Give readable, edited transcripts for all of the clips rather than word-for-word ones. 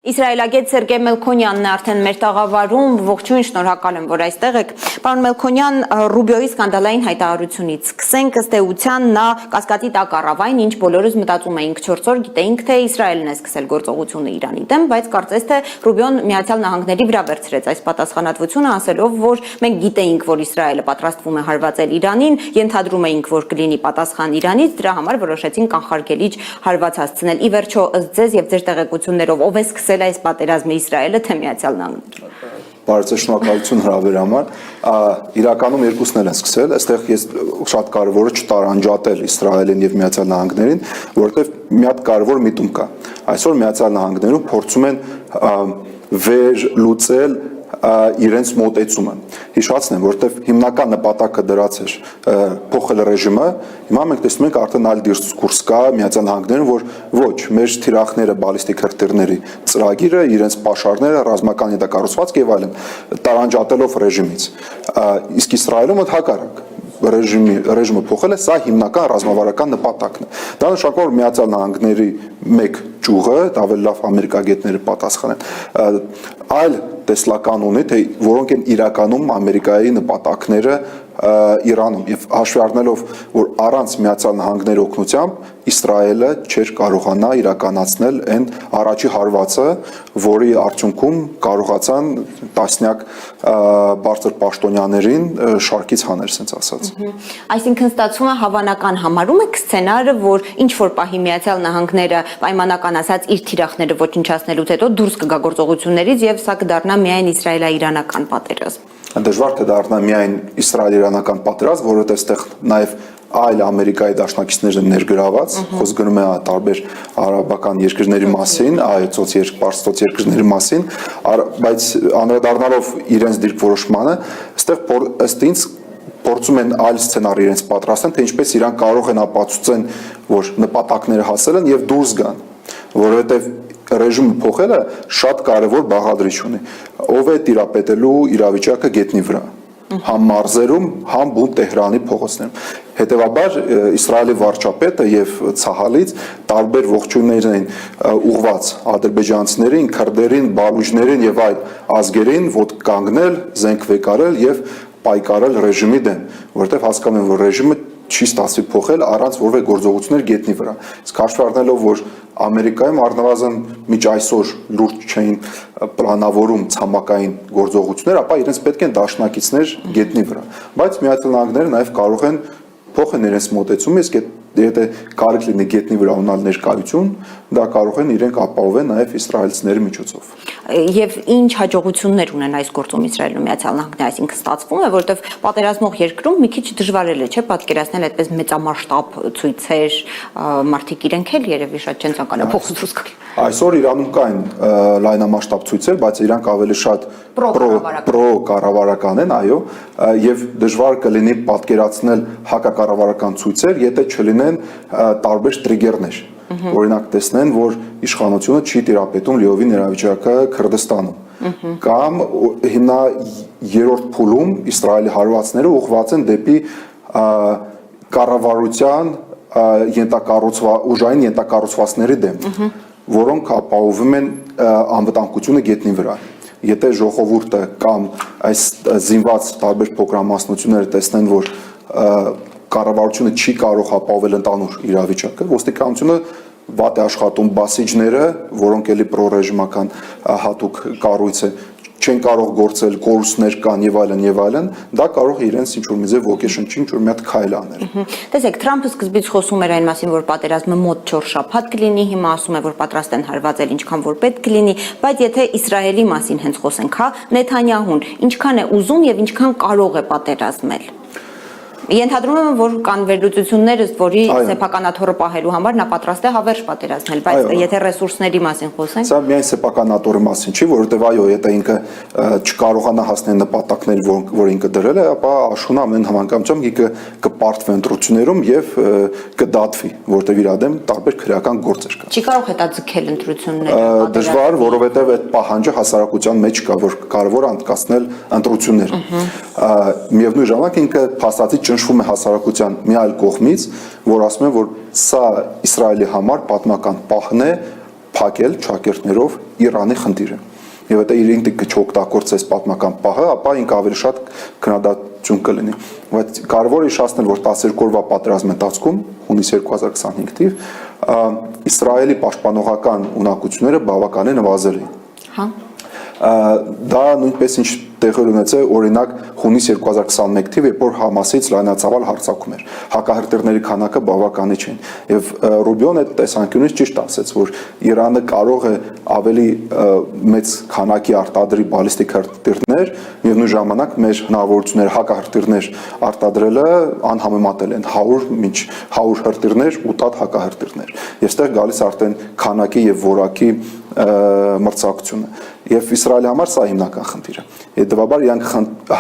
Իսրայելագետ Սերգեյ Մելքոնյանն է արդեն մեր տաղավարում, ողջույն, շնորհակալ եմ, որ այստեղ եք։ Պարոն Մելքոնյան, Ռուբիոյի սկանդալային հայտարարությունից սկսենք, ըստ էության նա կասկածի տակ առավ այն, ինչ բոլորս մտածում էինք 4 օր, գիտեինք, թե Իսրայելն է սկսել գործողությունը Իրանի դեմ, բայց կարծես թե Ռուբիոն Միացյալ Նահանգների վրա վերցրեց այս պատասխանատվությունը, ասելով, որ մենք գիտեինք, որ Իսրայելը պատրաստվում է հարվածել Իրանին, ենթադրում էինք, որ կլինի պատասխան Իրանից, դրա համար որոշեցին կանխարգելիչ հարված հասցնել։ Ի վերջո, ըստ ձեզ եւ ձեր տեղեկություններով, ով է սկսել այս պատերազմը Իսրայելը, թե Միացյալ Նահանգները։ Բարձր շնորհակալություն հրավերի համար։ Իրականում երկուսն են սկսել, այստեղ ես շատ կարևոր է չտարանջատել Իսրայելին եւ Միացյալ Նահանգներին, որովհետեւ մի հատ կարևոր միտում կա։ Այսօր Միացյալ Նահանգներում փորձում են վերլուծել իրենց մոտեցումը։ Հիշացնեմ, որտեվ հիմնական նպատակը դրած էր փոխել ռեժիմը, հիմա մենք տեսնում ենք արդեն այլ դիսկուրս կա Միացյալ Նահանգներում, որ ոչ, մեր թիրախները բալիստիկ հրթիռների ծրագիրը, իրենց պաշարները, ռազմական հետակառուցվածք եւ այլն, տարանջատելով ռեժիմից։ Իսկ Իսրայելում հակառակ ռեժիմը փոխել է, սա հիմնական ռազմավարական նպատակն է։ Դա նշանակում է, որ Միացյալ Նահանգների մեկ ճյուղը, ավելի լավ ամերիկագետները պատասխանեն, այլ տեսլական ունի, թե որոնք են իրականում Ամերիկայի նպատակները Իրանում եւ հաշվի առնելով, որ առանց Միացյալ Նահանգների օգնությամբ Իսրայելը չէր կարողանա իրականացնել այն առաջի հարվածը, որի արդյունքում կարողացան տասնյակ բարձր պաշտոնյաներին շարքից հաներ, ասենց ասած։ Այսինքն ստացվում է հավանական համարում եք սցենարը, որ ինչ որ պահի Միացյալ Նահանգները պայմանական ասած իր թիրախները ոչնչացնելուց հետո դուրս կգա գործողություններից եւ սա կդառնա միայն իսրայելա-իրանական պատերազմ։ Դժվար թե դառնա միայն իսրայել-իրանական պատերազմ, որովհետեւ այստեղ նաեւ այլ Ամերիկայի դաշնակիցներ են ներգրաված, խոսք գնում է տարբեր արաբական երկրների մասին, այցոց պարսից երկրների մասին, բայց անդրադառնալով իրենց դիրքորոշմանը, այստեղ ըստ ինձ փորձում են այլ սցենար իրենց պատրաստեն, թե ինչպես իրան կարող են ապացուցեն, որ նպատակները հասել են եւ դուրս գան, որովհետեւ ռեժիմը փոխելը շատ կարևոր բաղադրիչ ունի։ Ով է տիրապետելու իրավիճակը գետնի վրա, համ մարզերում, համ բուն Տեհրանի փողոցներում։ Հետևաբար Իսրայելի վարչապետը եւ Ցահալից տարբեր ողջույններ են ուղված ադրբեջանցիներին, քրդերին, բալուչներին եւ այլ ազգերին, որ կանգնել, զենք վեկարել եւ պայքարել ռեժիմի դեմ, որովհետեւ հասկանում են, որ ռեժիմը չի ստացվի փոխել առանց որևէ գործողություններ գետնի վրա։ Իսկ հաշվի առնելով, որ Ամերիկայում առնվազն միջ այսօր լուրջ չէին պլանավորում ցամաքային գործողություններ, ապա իրենց պետք են դաշնակիցներ գետնի վրա։ Բայց Միացյալ Նահանգները նաև կարող են փոխել իրենց մոտեցումը, իսկ եթե կարիք լինի գետնի վրա ունենալ ներկայություն, դա կարող են իրենք ապահովել նաև իսրայելցիների միջոցով։ Եվ ինչ հաջողություններ ունեն այս գործում Իսրայելը Միացյալ Նահանգները, այսինքն ստացվում է, որովհետև պատերազմող երկրում մի քիչ դժվար է, չէ՞, պատկերացնել այդպես մեծամասշտաբ ցույցեր, մարդիկ իրենք էլ երևի շատ չեն ցանկանում փոխ դուրս գալ։ Այսօր Իրանում կային լայնամասշտաբ ցույցեր, բայց իրանք ավելի շատ պրո-կառավարական են, այո, եւ դժվար կլինի պատկերացնել հակակառավարական ցույցեր, եթե չլինեն տարբեր տրիգերներ։ Օրինակ տեսնեն, որ իշխանությունը չի տիրապետում լիովին իրավիճակը Քրդստանում։ Կամ հիմա երրորդ փուլում Իսրայելի հարվածները ուղղված են դեպի կառավարության ուժային ենթակառուցվածքների դեմ, որոնք ապահովում են անվտանգությունը գետնի վրա։ Եթե ժողովուրդը կամ այս զինված տարբեր փոքրամասնությունները տեսնեն, որ կառավարությունը չի կարող ապահովել ընդհանուր իրավիճակը, ոստիկանությունը վատ է աշխատում, բասիջները, որոնք էլի պրոռեժիմական հատուկ կառույց է, չեն կարող գործել, կորուստներ կան եւ այլն, դա կարող է իրենց ինչ-որ մի ձև ոգեշնչի, ինչ-որ մի հատ քայլ անել։ Տեսեք, Թրամփը սկզբից խոսում էր այն մասին, որ պատերազմը մոտ 4 շաբաթ կլինի, հիմա ասում է, որ պատրաստ են հարվածել ինչքան որ պետք կլինի, բայց եթե Իսրայելի մասին հենց խոսենք, հա, Նեթանյահուն ինչքան է ուզում եւ ինչքան կարող է պատերազմել։ Ենթադրում եմ, որ կան վերլուծություններ, ըստ որի սեփականաթոռը պահելու համար նա պատրաստ է հավերժ պատերազմել, բայց եթե ռեսուրսների մասին խոսենք։ Սա միայն սեփականաթոռի մասին չի, որովհետև այո, եթե ինքը չկարողանա հասնել նպատակներին, որ ինքը դրել է, ապա աշունը ամեն համակամությամբ ինքը կպարտվի ընտրություններում եւ կդատվի, որովհետև իր դեմ տարբեր քրեական գործեր կան։ Չի կարող հետաձգել ընտրությունները։ Դժվար, որովհետև այդ պահանջը հասարակության մեջ կա, որ կարևոր է անցկացնել ընտրություններ։ Միևնույն ժամանակ ինքը փաստացի ճնշվում է հասարակության մի այլ կողմից, որ ասում են, որ սա Իսրայելի համար պատմական պահն է, փակել ճակերտներով Իրանի խնդիրը։ Եվ դա իրենք դիք չօգտագործես պատմական պահը, ապա ինք ավելի շատ քննադատություն կլինի։ Բայց կարևոր է հիշեցնել, որ 12 օրվա պատերազմի ընթացքում հունիս 2025 թիվ Իսրայելի պաշտպանողական ունակությունները բավականին նվազել էին։ Հա։ Դա նույնպես ինչ տեղի ունեցել օրինակ հունիս 2021 թիվ, երբ որ Համասից լայնածավալ հարձակում էր։ Հակահրթիռների քանակը բավականի չէին։ Եվ Ռուբիոն այդ տեսանկյունից ճիշտ ասաց, որ Իրանը կարող է ավելի մեծ քանակի արտադրի բալիստիկ հրթիռներ, միևնույն ժամանակ մեր հնարավորությունները հակահրթիռներ արտադրելը անհամեմատել են 100 մինչ 100 հրթիռներ 8 հակահրթիռներ։ Եվ այստեղ գալիս արդեն քանակի եւ որակի մրցակցությունը։ Եվ Իսրայելի համար սա հիմնական խնդիրը։ Հետևաբար իրանք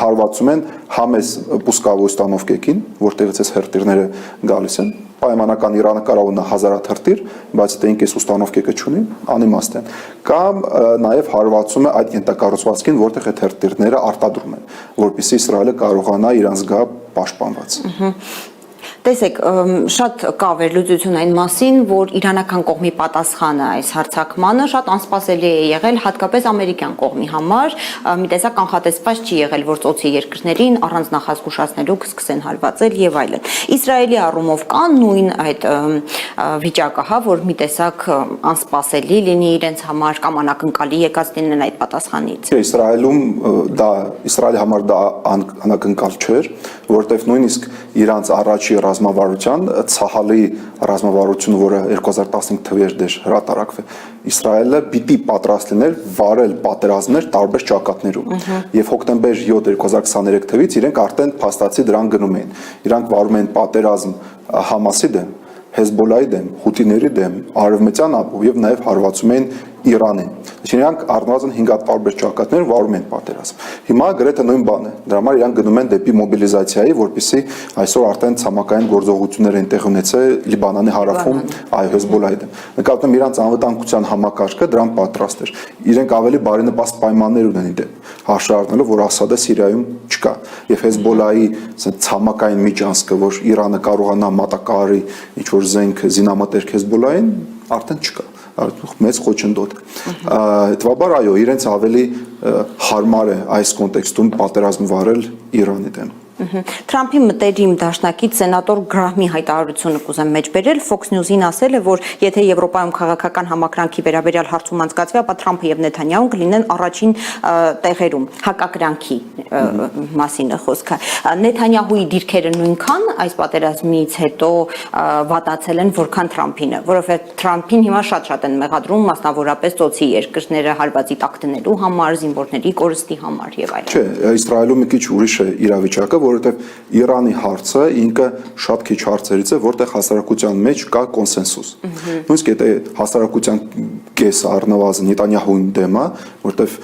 հարվածում են համես պուսկավոյ ստանովկեքին, որտեղից այս հրթիռները գալիս են։ Պայմանական Իրանը կարող ունենա 1000 հրթիռ, բայց դա ինքես ուստանովկեքը չունի, անիմաստ են։ Կամ նաև հարվածում է այդ ենթակառուցվածքին, որտեղ այդ հրթիռները արտադրում են, որպեսզի Իսրայելը կարողանա իրանց գա պաշտպանված։ Տեսեք, շատ կա վերլուծություն այն մասին, որ իրանական կողմի պատասխանը այս հարձակմանը շատ անսպասելի է եղել, հատկապես ամերիկյան կողմի համար, մի տեսակ կանխատեսված չի եղել, որ ծոցի երկրներին առանց նախազգուշացնելու կսկսեն հարվածել եւ այլն։ Իսրայելի առումով կա նույն այդ վիճակը, հա, որ մի տեսակ անսպասելի լինի իրենց համար կամ անակնկալի եկած լինեն այդ պատասխանից։ Իսրայելում Իսրայելի համար դա անակնկալ չէր, որտեղ նույնիսկ իրանց առաջի ռազմավարության ցահալի ռազմավարությունը, որը 2015 թվականին դեր հրատարակվել, Իսրայելը պիտի պատրաստ լիներ վարել պատերազմներ տարբեր ճակատներում։ Եվ հոկտեմբեր 7 2023 թվականից իրենք արդեն փաստացի դրան գնում էին։ Իրանք վարում են պատերազմ Համասի դեմ, Հեզբոլայի դեմ, Հութիների դեմ, Արևմտյան ափով եւ նաեւ հարվածում են Իրանին։ Իրանք առնվազն 5 տարբեր ճակատներ վարում են պատերազմ։ Հիմա գրեթե նույն բանը է։ Դրա համար իրանք գնում են դեպի մոբիլիզացիայի, որպեսզի այսօր արդեն ցամաքային գործողություններ են տեղ ունեցել Լիբանանի հարավում, այո, Հեզբոլայի դեմ։ Նկատում եմ իրանք անվտանգության համակարգը դրան պատրաստ էր։ Իրենք ավելի բարենպաստ պայմաններ ունեն դեպ հաշվի առնելով, որ Ասադը Սիրիայում չկա եւ Հեզբոլայի ցամաքային միջանցքը, որ Իրանը կարողանա մատակարարի ինչ որ զենք զինամատերք Հեզբոլային, արդեն չկա։ Մեծ խոչընդոտ։ Հետևաբար այո, իրենց ավելի հարմար է այս կոնտեքստում պատերազմ վարել Իրանի դեմ։ Թրամփի մտերիմ դաշնակից սենատոր Գրահմի հայտարարությունը կուզեմ մեջ բերել, Fox News-ին ասել է, որ եթե Եվրոպայում քաղաքական համակրանքի վերաբերյալ հարցում անցկացվի, ապա Թրամփը եւ Նեթանյահուն կլինեն առաջին տեղերում հակակրանքի մասին է խոսքը։ Նեթանյահուի դիրքերը նույնքան այս պատերազմից հետո վատացել են, որքան Թրամփինը, որովհետեւ Թրամփին հիմա շատ են մեղադրում, մասնավորապես ծոցի երկրները հարվածի տակ դնելու համար, զինվորների կորստի համար եւ այլն։ Չէ, Իսրայելում մի քիչ ուրիշ է իրավիճակը, որովհետև Իրանի հարցը ինքը շատ քիչ հարցերից է, որտեղ հասարակության մեջ կա կոնսենսուս։ Նույնիսկ եթե հասարակության կես առնվազն Նետանյահուին դեմ է, որտեղ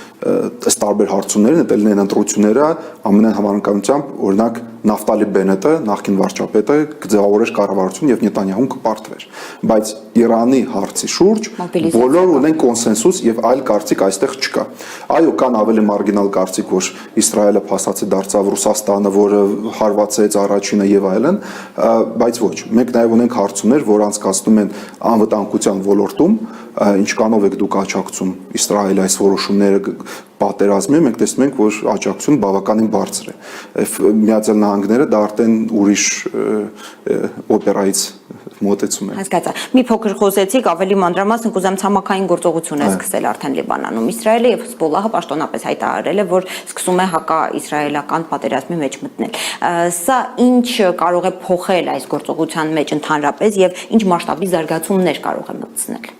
ըստ տարբեր հարցումներին դա լինեն ընտրությունները, ամենայն համանականությամբ օրինակ Նավտալի Բենետը, նախկին վարչապետը կձևավորեր կառավարություն եւ Նետանյահուն կպարտվեր, բայց Իրանի հարցի շուրջ բոլոր ունեն կոնսենսուս եւ այլ կարծիք այստեղ չկա։ Այո, կան ավելի մարգինալ կարծիք, որ Իսրայելը փաստացի դարձավ Ռուսաստանը, որը հարվածեց առաջինը եւ այլն, բայց ոչ։ Մենք նաեւ ունենք հարցումներ, որ անցկացնում են անվտանգության ոլորտում, ինչքանով եք դուք աջակցում Իսրայելի այս որոշումները պատերազմի, մենք տեսնում ենք, որ աջակցությունը բավականին բարձր է։ Միացյալ Նահանգները դա արդեն ուրիշ օպերայից մոտեցում է։ Հասկացա։ Մի փոքր խոսեցիք, ավելի մանրամասն կուզեմ ցամաքային գործողություն է սկսել արդեն Լիբանանում։ Իսրայելը եւ Հեզբոլլահը պաշտոնապես հայտարարել է, որ սկսում է հակաիսրայելական պատերազմի մեջ մտնել։ Սա ինչ կարող է փոխել այս գործողության մեջ ընդհանրապես եւ ինչ մասշտաբի զարգացումներ կարող է մտցնել։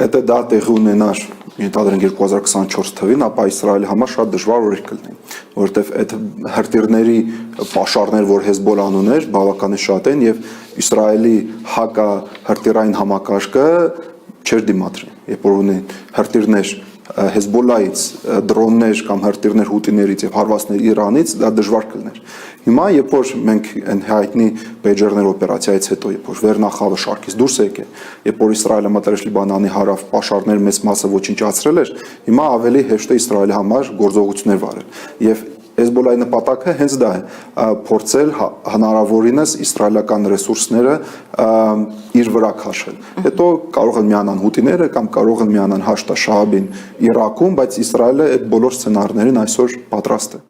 Եթե դա տեղի ունենար, ենթադրենք 2024 թվականին, ապա Իսրայելի համար շատ դժվար օրեր կլինի, որովհետև այդ հրթիռների պաշարներ, որ Հեզբոլլահն ուներ, բավականին շատ են եւ Իսրայելի հակահրթիռային համակարգը չէր դիմադրի, երբ որ ունի հրթիռներ Հեզբոլլայից, դրոններ կամ հրթիռներ Հութիներից եւ հարվածներ Իրանից, դա դժվար կլիներ։ Հիմա, երբ որ մենք այն հայտնի Բեջերներ օպերացիայից հետո, երբ որ Վերնախավը շարքից դուրս եկել, երբ որ Իսրայելը մտերել Լիբանանի հարավ, պաշարներ մեծ մասը ոչնչացրել էր, հիմա ավելի հեշտ է Իսրայելի համար գործողություններ վարել։ Եվ Հեզբոլայի նպատակը հենց դա է, փորձել հնարավորինս իսրայելական ռեսուրսները իր վրա քաշել։ Հետո կարող են միանան հութիները կամ կարող են միանան Հաշտաշահաբին Իրաքում, բայց Իսրայելը այդ բոլոր սցենարներին այսօր պատրաստ է։